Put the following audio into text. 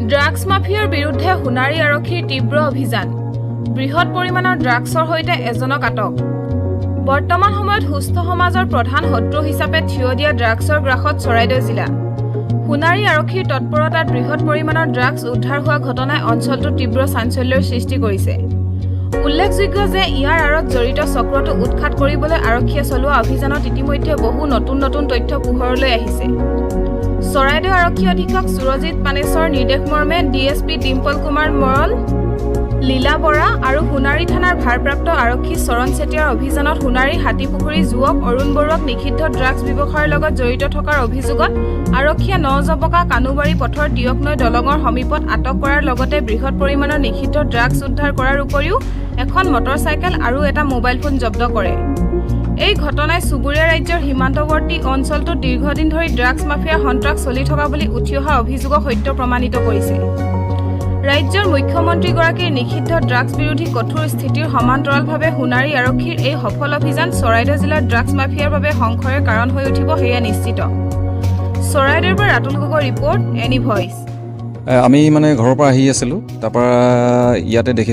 drugs মাফিয়াৰ বিৰুদ্ধে সোণাৰী আৰক্ষীৰ তীব্ৰ অভিযান বৃহৎ পৰিমাণৰ ড্ৰাগছৰ সৈতে এজনক আটক বৰ্তমান সময়ত সুস্থ সমাজৰ প্ৰধান শত্ৰু হিচাপে থিয় দিয়া ড্ৰাগছৰ গ্ৰাসত চৰাইদেউ জিলা সোণাৰী আৰক্ষীৰ তৎপৰতাত বৃহৎ পৰিমাণৰ ড্ৰাগছ উদ্ধাৰ হোৱা ঘটনাই অঞ্চলটোত তীব্ৰ চাঞ্চল্যৰ সৃষ্টি কৰিছে উল্লেখযোগ্য যে ইয়াৰ আঁৰত জড়িত চক্ৰটো উৎখাত কৰিবলৈ আৰক্ষীয়ে চলোৱা অভিযানত ইতিমধ্যে বহু নতুন তথ্য পোহৰলৈ আহিছে চৰাইদেউ আৰক্ষী অধীক্ষক সুৰজিৎ পানেশ্বৰ নিৰ্দেশ মৰ্মে ডিএছপি ডিম্পল কুমাৰ মৰল লীলা বৰা আৰু সোণাৰী থানাৰ ভাৰপ্ৰাপ্ত আৰক্ষী চৰণ চেতিয়াৰ অভিযানত সোণাৰী হাতীপুখুৰী যুৱক অৰুণ বৰুৱাক নিষিদ্ধ ড্ৰাগছ ব্যৱসায়ৰ লগত জড়িত থকাৰ অভিযোগত আৰক্ষীয়ে নজবকা কানুবাৰী পথৰ দিয়কনৈ দলঙৰ সমীপত আটক কৰাৰ লগতে বৃহৎ পৰিমাণৰ নিষিদ্ধ ড্ৰাগছ উদ্ধাৰ কৰাৰ উপৰিও এখন মটৰচাইকেল আৰু এটা মোবাইল ফোন জব্দ কৰে এই ঘটনাই চুবুৰীয়া ৰাজ্যৰ সীমান্তৱৰ্তী অঞ্চলটোত দীৰ্ঘদিন ধৰি ড্ৰাগছ মাফিয়াৰ সন্ত্ৰাস চলি থকা বুলি উঠি অহা অভিযোগক সত্য প্ৰমাণিত কৰিছে ৰাজ্যৰ মুখ্যমন্ত্ৰীগৰাকীৰ নিষিদ্ধ ড্ৰাগছ বিৰোধী কঠোৰ স্থিতিৰ সমান্তৰালভাৱে সোণাৰী আৰক্ষীৰ এই সফল অভিযান চৰাইদেউ জিলাৰ ড্ৰাগছ মাফিয়াৰ বাবে সংশয়ৰ কাৰণ হৈ উঠিব সেয়া নিশ্চিত চৰাইদেউৰ পৰা Ratul Gogoi report any voice আমি মানে ঘৰৰ পৰা আহি আছিলোঁ তাৰপৰা ইয়াতে দেখিছোঁ